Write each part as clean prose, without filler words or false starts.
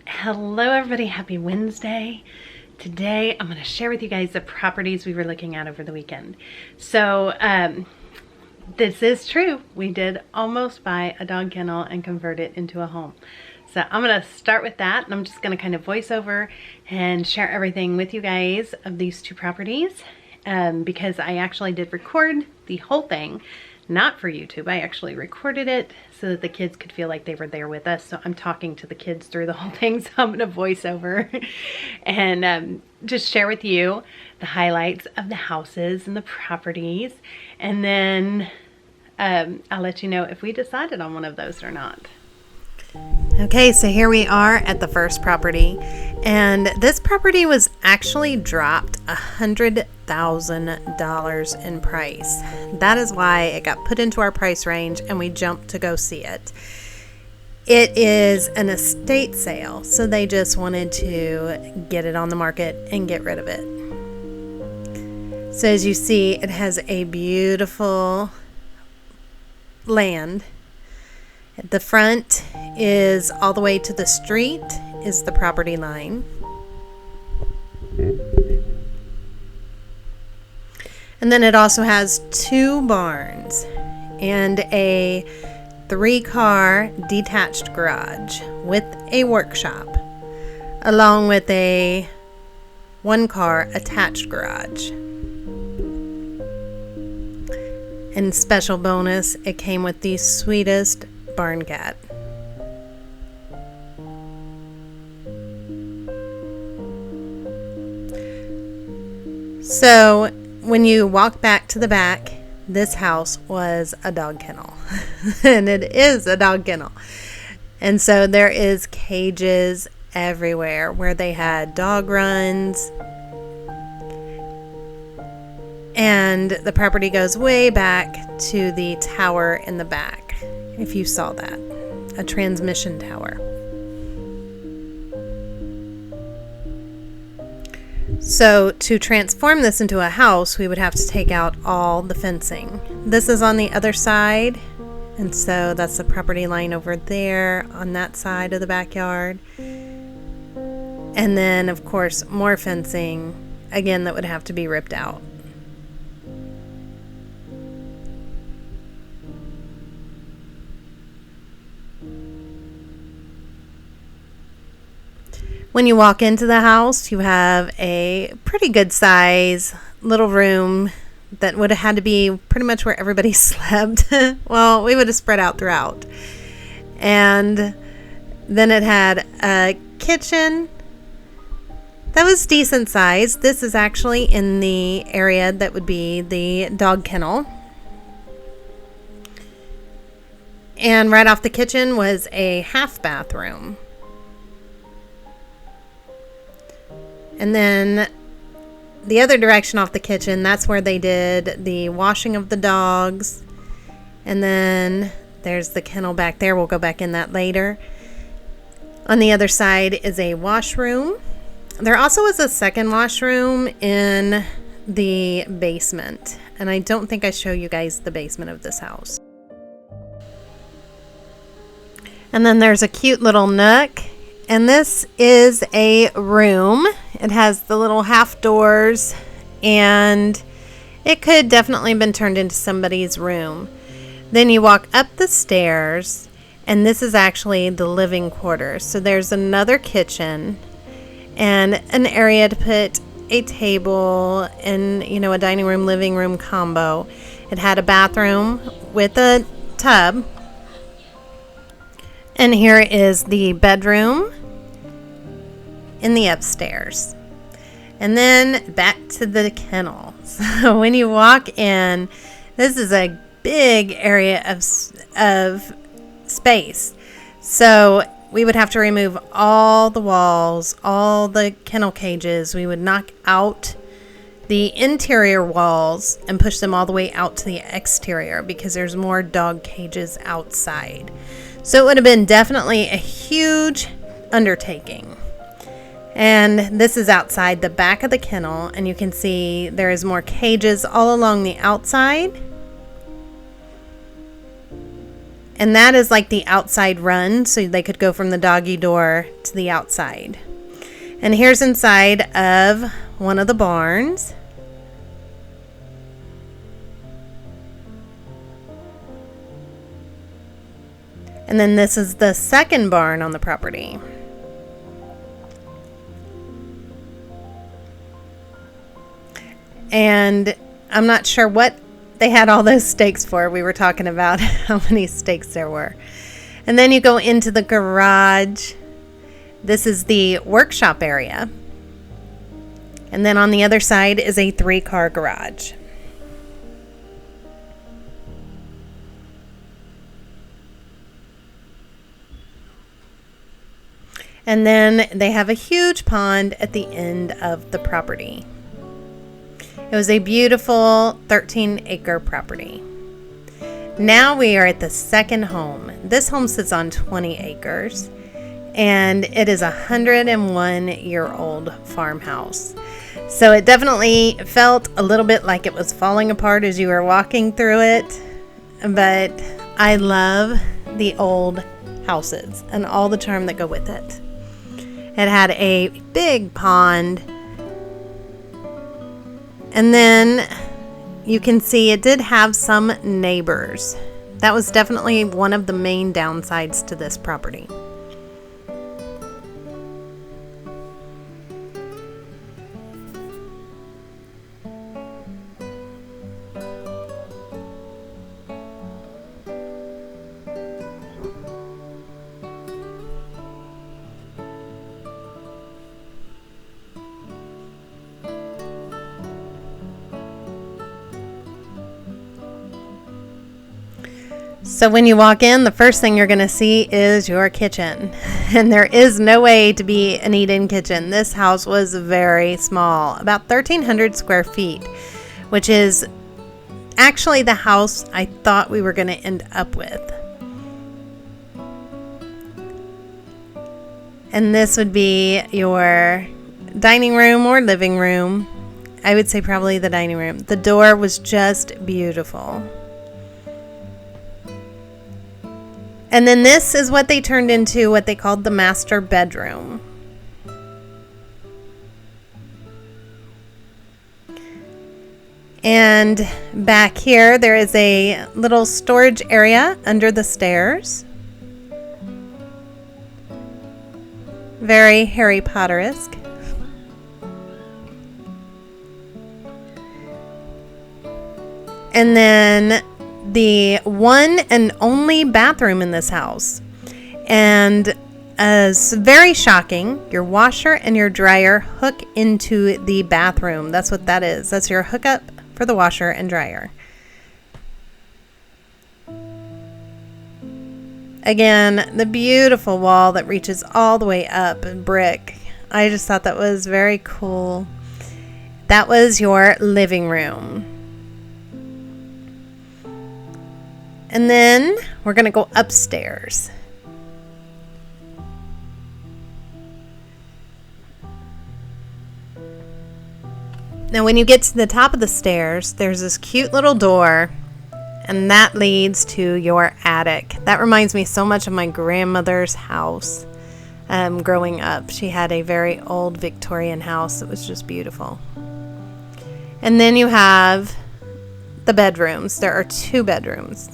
Hello everybody, happy Wednesday. Today I'm going to share with you guys the properties we were looking at over the weekend. So this is true. We did almost buy a dog kennel and convert it into a home. So I'm going to start with that, and I'm just going to kind of voice over and share everything with you guys of these two properties because I actually did record the whole thing. Not for YouTube. I actually recorded it so that the kids could feel like they were there with us. So I'm talking to the kids through the whole thing. So I'm going to voice over and just share with you the highlights of the houses and the properties. And then I'll let you know if we decided on one of those or not. Okay, so here we are at the first property, and this property was actually dropped $100,000 in price. That is why it got put into our price range and we jumped to go see it. It is an estate sale, so they just wanted to get it on the market and get rid of it. So as you see, it has a beautiful land. The front is all the way to the street is the property line. And then it also has 2 barns and a 3-car detached garage with a workshop, along with a 1-car attached garage. And special bonus, it came with the sweetest barn cat. So when you walk back to the back, this house was a dog kennel. And it is a dog kennel. And so there is cages everywhere where they had dog runs. And the property goes way back to the tower in the back. If you saw that, a transmission tower. So to transform this into a house, we would have to take out all the fencing. This is on the other side, and so that's the property line over there on that side of the backyard. And then, of course, more fencing, again, that would have to be ripped out. When you walk into the house, you have a pretty good size little room that would have had to be pretty much where everybody slept. Well, we would have spread out throughout. And then it had a kitchen that was decent size. This is actually in the area that would be the dog kennel. And right off the kitchen was a half bathroom. And then the other direction off the kitchen, that's where they did the washing of the dogs. And then there's the kennel back there. We'll go back in that later. On the other side is a washroom. There also is a second washroom in the basement. And I don't think I show you guys the basement of this house. And then there's a cute little nook. And this is a room. It has the little half doors, and it could definitely have been turned into somebody's room. Then you walk up the stairs, and this is actually the living quarters. So there's another kitchen and an area to put a table and, a dining room, living room combo. It had a bathroom with a tub. And here is the bedroom in the upstairs. And then back to the kennel. So when you walk in, this is a big area of space. So we would have to remove all the walls, all the kennel cages. We would knock out the interior walls and push them all the way out to the exterior because there's more dog cages outside. So it would have been definitely a huge undertaking. And this is outside the back of the kennel, and you can see there is more cages all along the outside. And that is like the outside run, so they could go from the doggy door to the outside. And here's inside of one of the barns. And then this is the second barn on the property. And I'm not sure what they had all those stakes for. We were talking about how many stakes there were. And then you go into the garage. This is the workshop area. And then on the other side is a 3-car garage. And then they have a huge pond at the end of the property. It was a beautiful 13-acre property. Now we are at the second home. This home sits on 20 acres, and it is a 101-year-old farmhouse. So it definitely felt a little bit like it was falling apart as you were walking through it, but I love the old houses and all the charm that go with it. It had a big pond. And then you can see it did have some neighbors. That was definitely one of the main downsides to this property. So when you walk in, the first thing you're going to see is your kitchen. And there is no way to be an eat-in kitchen. This house was very small, about 1,300 square feet, which is actually the house I thought we were going to end up with. And this would be your dining room or living room. I would say probably the dining room. The door was just beautiful. And then this is what they turned into, what they called the master bedroom. And back here, there is a little storage area under the stairs. Very Harry Potter-esque. And then the one and only bathroom in this house. And very shocking, your washer and your dryer hook into the bathroom. That's what that is. That's your hookup for the washer and dryer. Again, the beautiful wall that reaches all the way up in brick. I just thought that was very cool. That was your living room. And then we're going to go upstairs. Now when you get to the top of the stairs, there's this cute little door, and that leads to your attic. That reminds me so much of my grandmother's house growing up. She had a very old Victorian house that was just beautiful. And then you have the bedrooms. There are 2 bedrooms.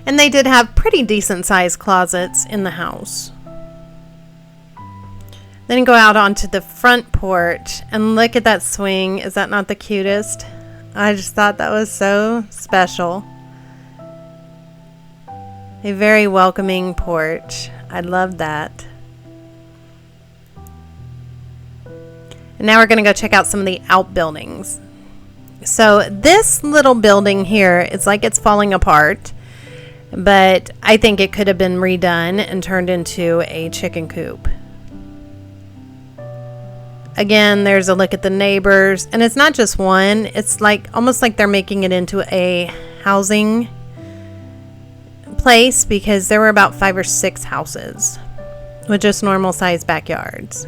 And they did have pretty decent sized closets in the house. Then you go out onto the front porch and look at that swing. Is that not the cutest? I just thought that was so special. A very welcoming porch. I love that. And now we're going to go check out some of the outbuildings. So this little building here, it's like it's falling apart. But I think it could have been redone and turned into a chicken coop. again, there's a look at the neighbors, and it's not just one. It's like almost like they're making it into a housing place, because there were about 5 or 6 houses with just normal sized backyards.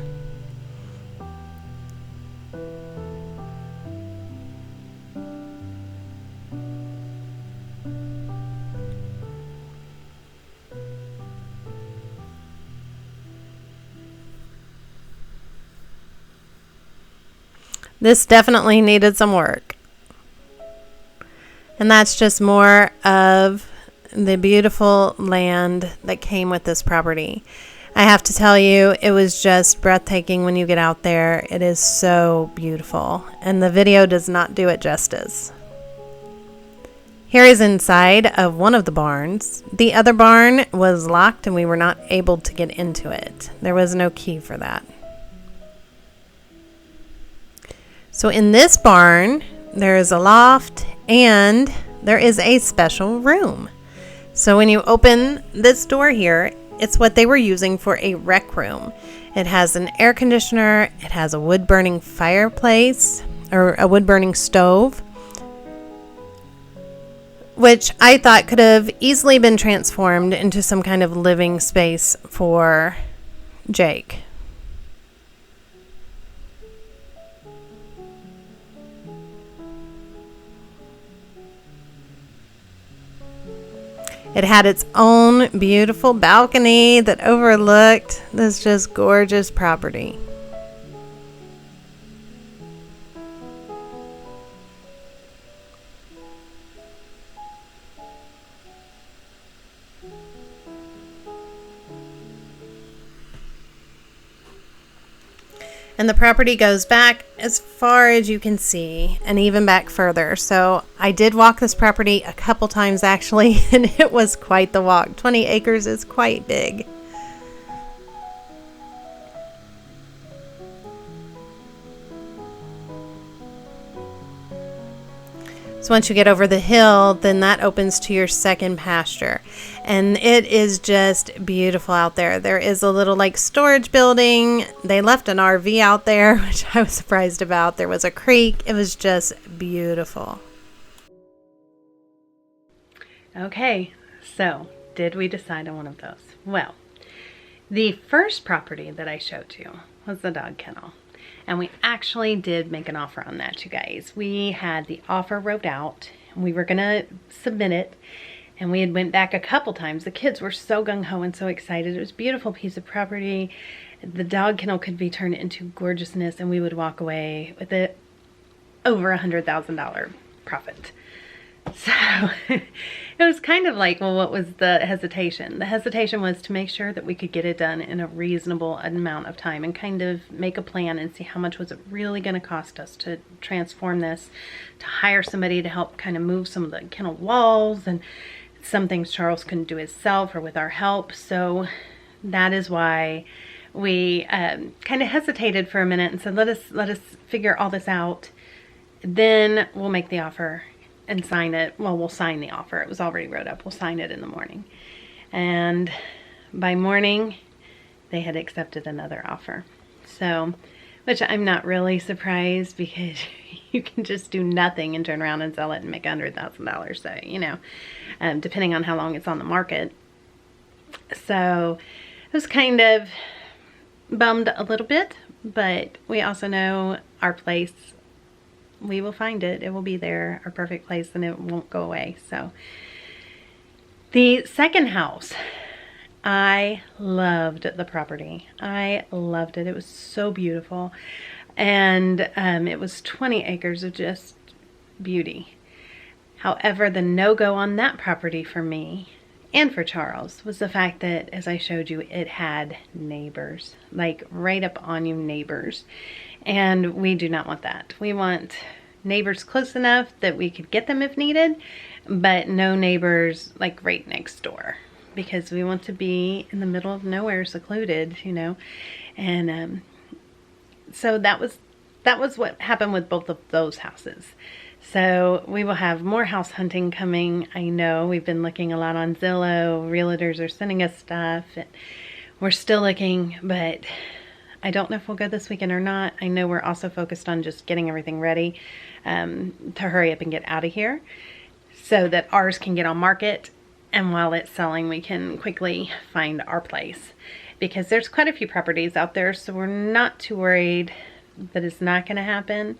This definitely needed some work. And that's just more of the beautiful land that came with this property. I have to tell you, it was just breathtaking when you get out there. It is so beautiful, and the video does not do it justice. Here is inside of one of the barns. The other barn was locked and we were not able to get into it. There was no key for that. So in this barn, there is a loft and there is a special room. So when you open this door here, it's what they were using for a rec room. It has an air conditioner, it has a wood burning fireplace or a wood burning stove, which I thought could have easily been transformed into some kind of living space for Jake. It had its own beautiful balcony that overlooked this just gorgeous property. And the property goes back as far as you can see, and even back further. So I did walk this property a couple times actually, and it was quite the walk. 20 acres is quite big. So once you get over the hill, then that opens to your second pasture. And it is just beautiful out there. There is a little like storage building. They left an RV out there, which I was surprised about. There was a creek. It was just beautiful. Okay, so did we decide on one of those? Well, the first property that I showed you was the dog kennel. And we actually did make an offer on that, you guys. We had the offer wrote out, and we were going to submit it. And we had went back a couple times. The kids were so gung-ho and so excited. It was a beautiful piece of property. The dog kennel could be turned into gorgeousness, and we would walk away with it over $100,000 profit. So it was kind of like, well, what was the hesitation? The hesitation was to make sure that we could get it done in a reasonable amount of time and kind of make a plan and see how much was it really going to cost us to transform this, to hire somebody to help kind of move some of the kennel walls and some things Charles couldn't do himself or with our help. So that is why we kind of hesitated for a minute and said, let us figure all this out. Then we'll make the offer and sign it. Well, we'll sign the offer. It was already wrote up. We'll sign it in the morning. And by morning, they had accepted another offer. So, which I'm not really surprised, because you can just do nothing and turn around and sell it and make $100,000. So, you know, depending on how long it's on the market. So it was kind of bummed a little bit, but we also know our place, we will find it. It will be there, our perfect place, and it won't go away. So the second house, I loved the property. I loved it. It was so beautiful. And it was 20 acres of just beauty. However, the no-go on that property for me and for Charles was the fact that, as I showed you, it had neighbors, like right up on you neighbors. And we do not want that. We want neighbors close enough that we could get them if needed, but no neighbors like right next door, because we want to be in the middle of nowhere, secluded, you know. And so that was what happened with both of those houses. So we will have more house hunting coming. I know we've been looking a lot on Zillow. Realtors are sending us stuff. And we're still looking, but I don't know if we'll go this weekend or not. I know we're also focused on just getting everything ready to hurry up and get out of here so that ours can get on market. And while it's selling, we can quickly find our place, because there's quite a few properties out there, so we're not too worried that it's not going to happen.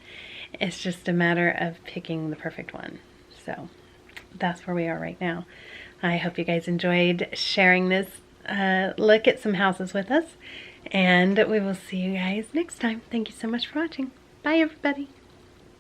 It's just a matter of picking the perfect one. So that's where we are right now. I hope you guys enjoyed sharing this look at some houses with us, and we will see you guys next time. Thank you so much for watching. Bye, everybody.